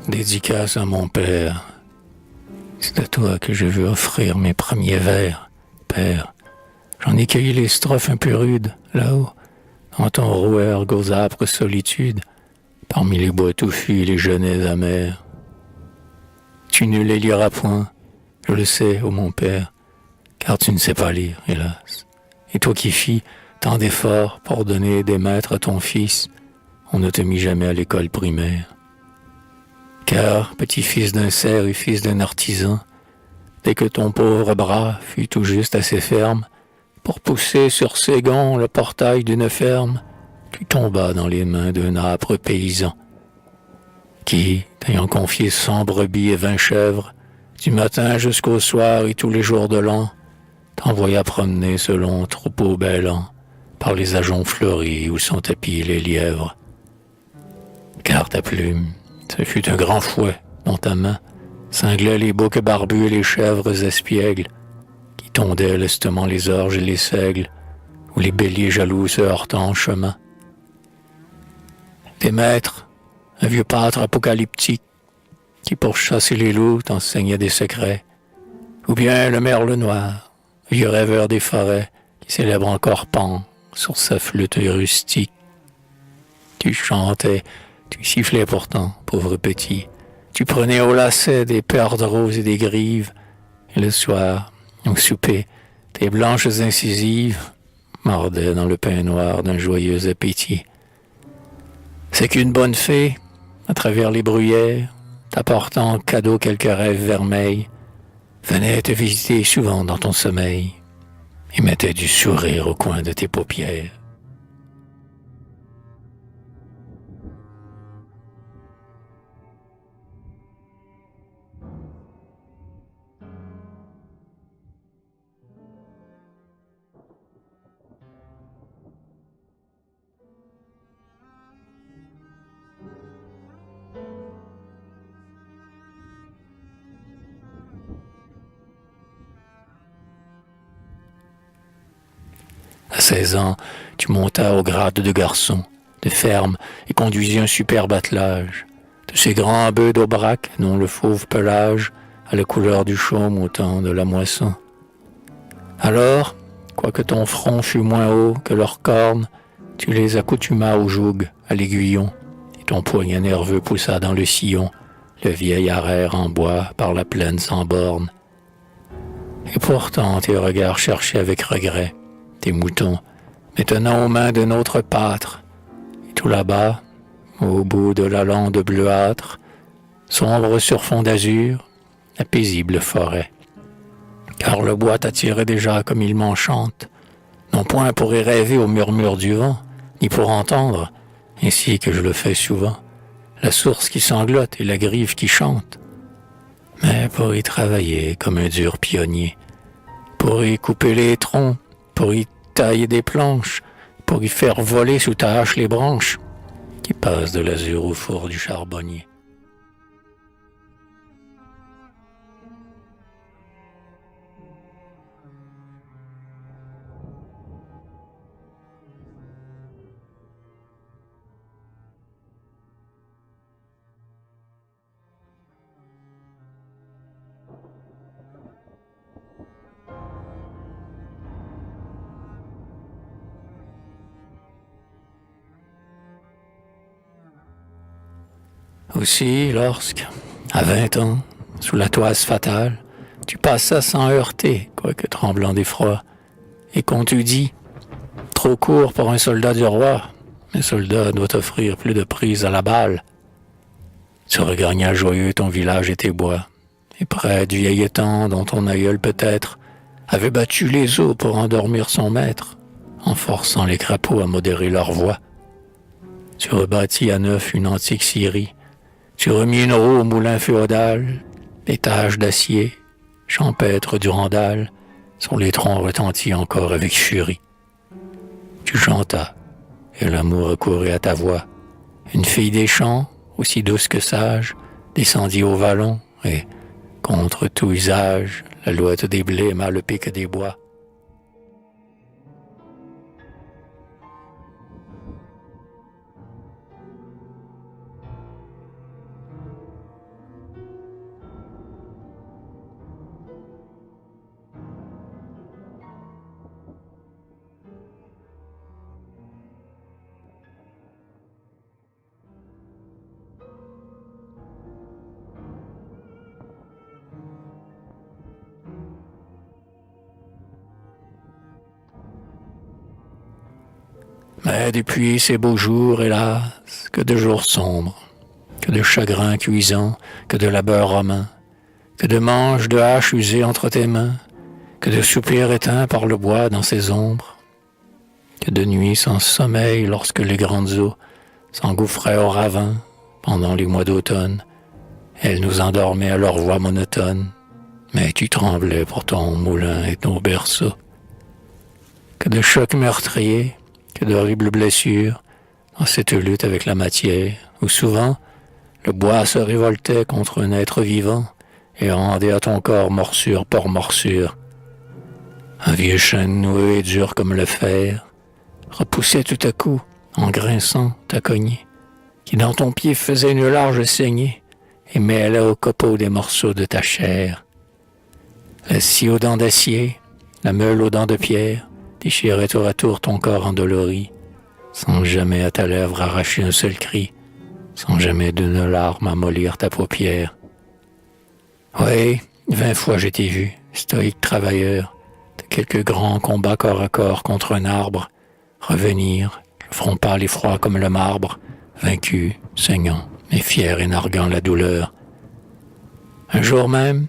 dédicace à mon père. C'est à toi que je veux offrir mes premiers vers, père. J'en ai cueilli les strophes un peu rudes, là-haut, dans ton rouergue aux âpres solitudes, parmi les bois touffus et les genêts amers. Tu ne les liras point, je le sais, ô mon père, car tu ne sais pas lire, hélas. Et toi qui fis tant d'efforts pour donner des maîtres à ton fils, on ne te mit jamais à l'école primaire. Car, petit-fils d'un cerf et fils d'un artisan, dès que ton pauvre bras fut tout juste assez ferme pour pousser sur ses gonds le portail d'une ferme, tu tombas dans les mains d'un âpre paysan, qui, t'ayant confié 100 brebis et 20 chèvres, du matin jusqu'au soir et tous les jours de l'an, t'envoya promener ce long troupeau bêlant par les ajoncs fleuris où sont tapis les lièvres. Car ta plume, ce fut un grand fouet dont ta main cinglait les boucs barbus et les chèvres espiègles, qui tondaient lestement les orges et les seigles, où les béliers jaloux se heurtant en chemin. Tes maîtres, un vieux pâtre apocalyptique, qui pour chasser les loups t'enseignait des secrets, ou bien le merle noir, vieux rêveur des forêts, qui célèbre encore Pan sur sa flûte rustique. Tu chantais, tu sifflais pourtant, pauvre petit. Tu prenais au lacet des perles roses et des grives, et le soir, au souper, tes blanches incisives mordaient dans le pain noir d'un joyeux appétit. C'est qu'une bonne fée, à travers les bruyères, t'apportant en cadeau quelques rêves vermeils, venait te visiter souvent dans ton sommeil et mettait du sourire au coin de tes paupières. À 16 ans, tu montas au grade de garçon, de ferme, et conduisis un superbe attelage. De ces grands bœufs d'Aubrac, dont le fauve pelage a la couleur du chaume au temps de la moisson. Alors, quoique ton front fût moins haut que leurs cornes, tu les accoutumas au joug, à l'aiguillon, et ton poignet nerveux poussa dans le sillon le vieil arère en bois par la plaine sans borne. Et pourtant tes regards cherchaient avec regret tes moutons, mais tenant aux mains d'un autre pâtre. Et tout là-bas, au bout de la lande bleuâtre, sombre sur fond d'azur, la paisible forêt. Car le bois t'attirait déjà comme il m'enchante, non point pour y rêver au murmure du vent, ni pour entendre, ainsi que je le fais souvent, la source qui sanglote et la grive qui chante, mais pour y travailler comme un dur pionnier, pour y couper les troncs, pour y tailler des planches, pour y faire voler sous ta hache les branches qui passent de l'azur au four du charbonnier. Aussi, lorsque, à 20 ans, sous la toise fatale, tu passas sans heurter, quoique tremblant d'effroi, et qu'on t'eût dit, trop court pour un soldat du roi, un soldat doit offrir plus de prise à la balle. Tu regagnas joyeux ton village et tes bois, et près du vieil étang dont ton aïeul peut-être avait battu les eaux pour endormir son maître, en forçant les crapauds à modérer leur voix. Tu rebâtis à neuf une antique scierie, tu remis une roue au moulin féodal, les taches d'acier, champêtres du randal, sur les troncs retentis encore avec furie. Tu chantas, et l'amour accourait à ta voix. Une fille des champs, aussi douce que sage, descendit au vallon, et, contre tout usage, la louette des blés mal le pic des bois. Mais depuis ces beaux jours, hélas, que de jours sombres, que de chagrins cuisants, que de labeurs romains, que de manches de haches usées entre tes mains, que de soupirs éteints par le bois dans ses ombres, que de nuits sans sommeil lorsque les grandes eaux s'engouffraient au ravin pendant les mois d'automne. Elles nous endormaient à leur voix monotone, mais tu tremblais pour ton moulin et ton berceau. Que de chocs meurtriers, que d'horribles blessures dans cette lutte avec la matière, où souvent le bois se révoltait contre un être vivant et rendait à ton corps morsure pour morsure. Un vieux chêne noueux et dur comme le fer repoussait tout à coup, en grinçant, ta cognée, qui dans ton pied faisait une large saignée et mêlait au copeau des morceaux de ta chair. La scie aux dents d'acier, la meule aux dents de pierre, déchirait tour à tour ton corps endolori, sans jamais à ta lèvre arracher un seul cri, sans jamais d'une larme amollir ta paupière. Oui, 20 fois je t'ai vu, stoïque travailleur, de quelques grands combats corps à corps contre un arbre, revenir, le front pâle et froid comme le marbre, vaincu, saignant, mais fier et narguant la douleur. Un jour même,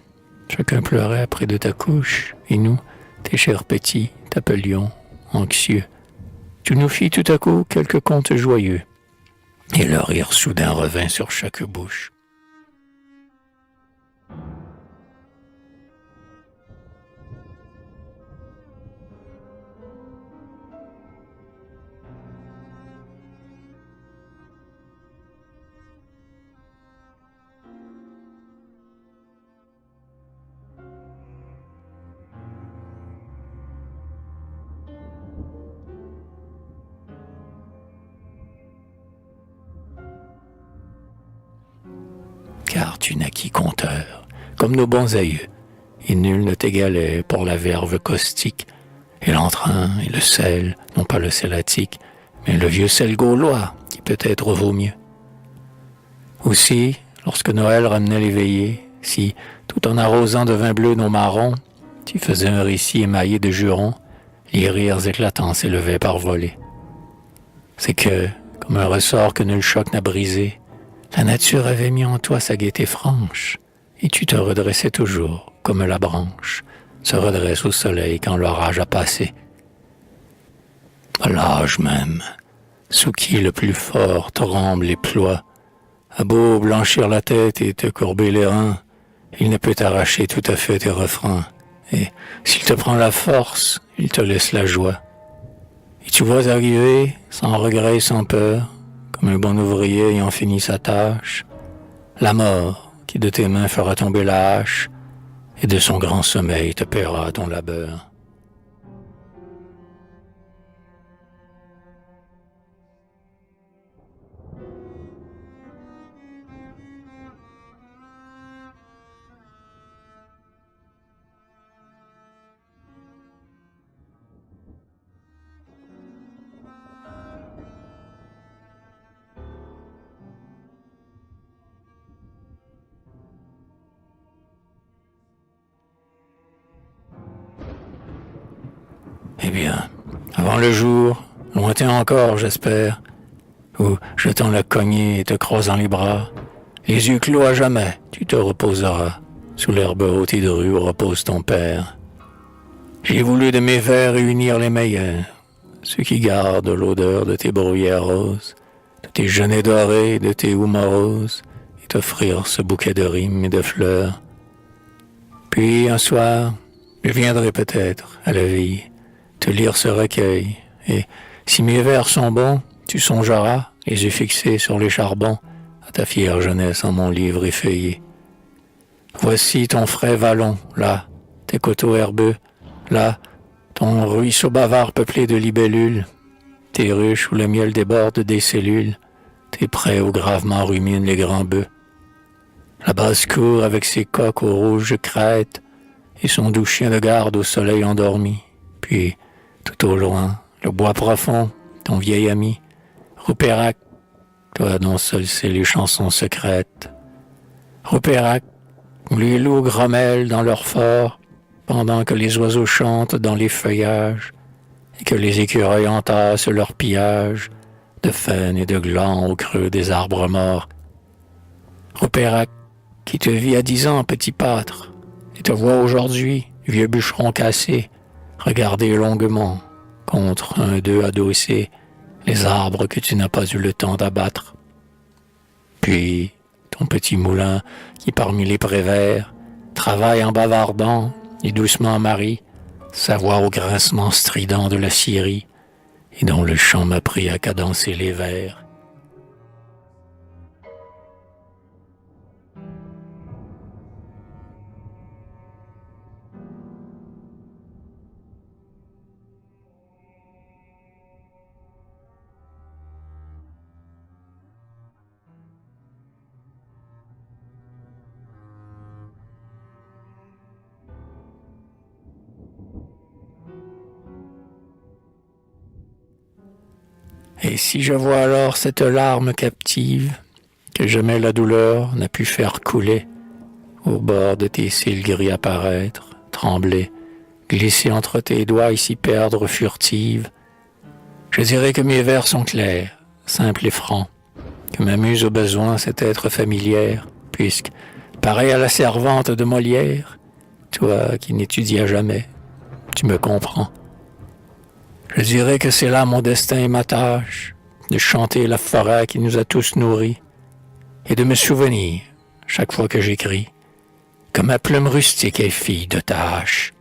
chacun pleurait près de ta couche, et nous, tes chers petits, t'appelions, anxieux. Tu nous fis tout à coup quelques contes joyeux, et le rire soudain revint sur chaque bouche. Car tu naquis conteur, comme nos bons aïeux, et nul ne t'égalait pour la verve caustique, et l'entrain et le sel, non pas le sel attique, mais le vieux sel gaulois, qui peut-être vaut mieux. Aussi, lorsque Noël ramenait les veillées, si, tout en arrosant de vin bleu nos marrons, tu faisais un récit émaillé de jurons, les rires éclatants s'élevaient par volées. C'est que, comme un ressort que nul choc n'a brisé, la nature avait mis en toi sa gaieté franche, et tu te redressais toujours, comme la branche se redresse au soleil quand l'orage a passé. L'âge même, sous qui le plus fort tremble et ploie, a beau blanchir la tête et te courber les reins, il ne peut t'arracher tout à fait tes refrains, et s'il te prend la force, il te laisse la joie. Et tu vois arriver, sans regret et sans peur, comme un bon ouvrier ayant fini sa tâche, la mort qui de tes mains fera tomber la hache et de son grand sommeil te paiera ton labeur. Eh bien, avant le jour, lointain encore, j'espère, où, jetant la cognée et te croisant les bras, les yeux clos à jamais, tu te reposeras, sous l'herbe haute et drue où repose ton père. J'ai voulu de mes vers réunir les meilleurs, ceux qui gardent l'odeur de tes bruyères roses, de tes genêts dorés, de tes houes moroses, et t'offrir ce bouquet de rimes et de fleurs. Puis, un soir, je viendrai peut-être, à la vie, te lire ce recueil, et si mes vers sont bons, tu songeras, les yeux fixés sur les charbons, à ta fière jeunesse en mon livre effeuillé. Voici ton frais vallon, là, tes coteaux herbeux, là, ton ruisseau bavard peuplé de libellules, tes ruches où le miel déborde des cellules, tes prés où gravement ruminent les grands bœufs. La basse-cour avec ses coqs aux rouges crêtes, et son doux chien de garde au soleil endormi, puis, tout au loin, le bois profond, ton vieil ami, Roupérac, toi dont seul sais les chansons secrètes. Roupérac, où les loups grommellent dans leur fort, pendant que les oiseaux chantent dans les feuillages, et que les écureuils entassent leur pillage de faine et de glands au creux des arbres morts. Opérac, qui te vit à 10 ans, petit pâtre, et te voit aujourd'hui, vieux bûcheron cassé, regarder longuement, contre un d'eux adossé, les arbres que tu n'as pas eu le temps d'abattre. Puis, ton petit moulin, qui parmi les prés verts, travaille en bavardant et doucement marie, sa voix au grincement strident de la scierie, et dont le chant m'a pris à cadencer les vers. Et si je vois alors cette larme captive, que jamais la douleur n'a pu faire couler, au bord de tes cils gris apparaître, trembler, glisser entre tes doigts et s'y perdre furtive, je dirais que mes vers sont clairs, simples et francs, que ma muse au besoin sait être familière, puisque, pareil à la servante de Molière, toi qui n'étudias jamais, tu me comprends. Je dirais que c'est là mon destin et ma tâche, de chanter la forêt qui nous a tous nourris, et de me souvenir, chaque fois que j'écris, que ma plume rustique est fille de tâche.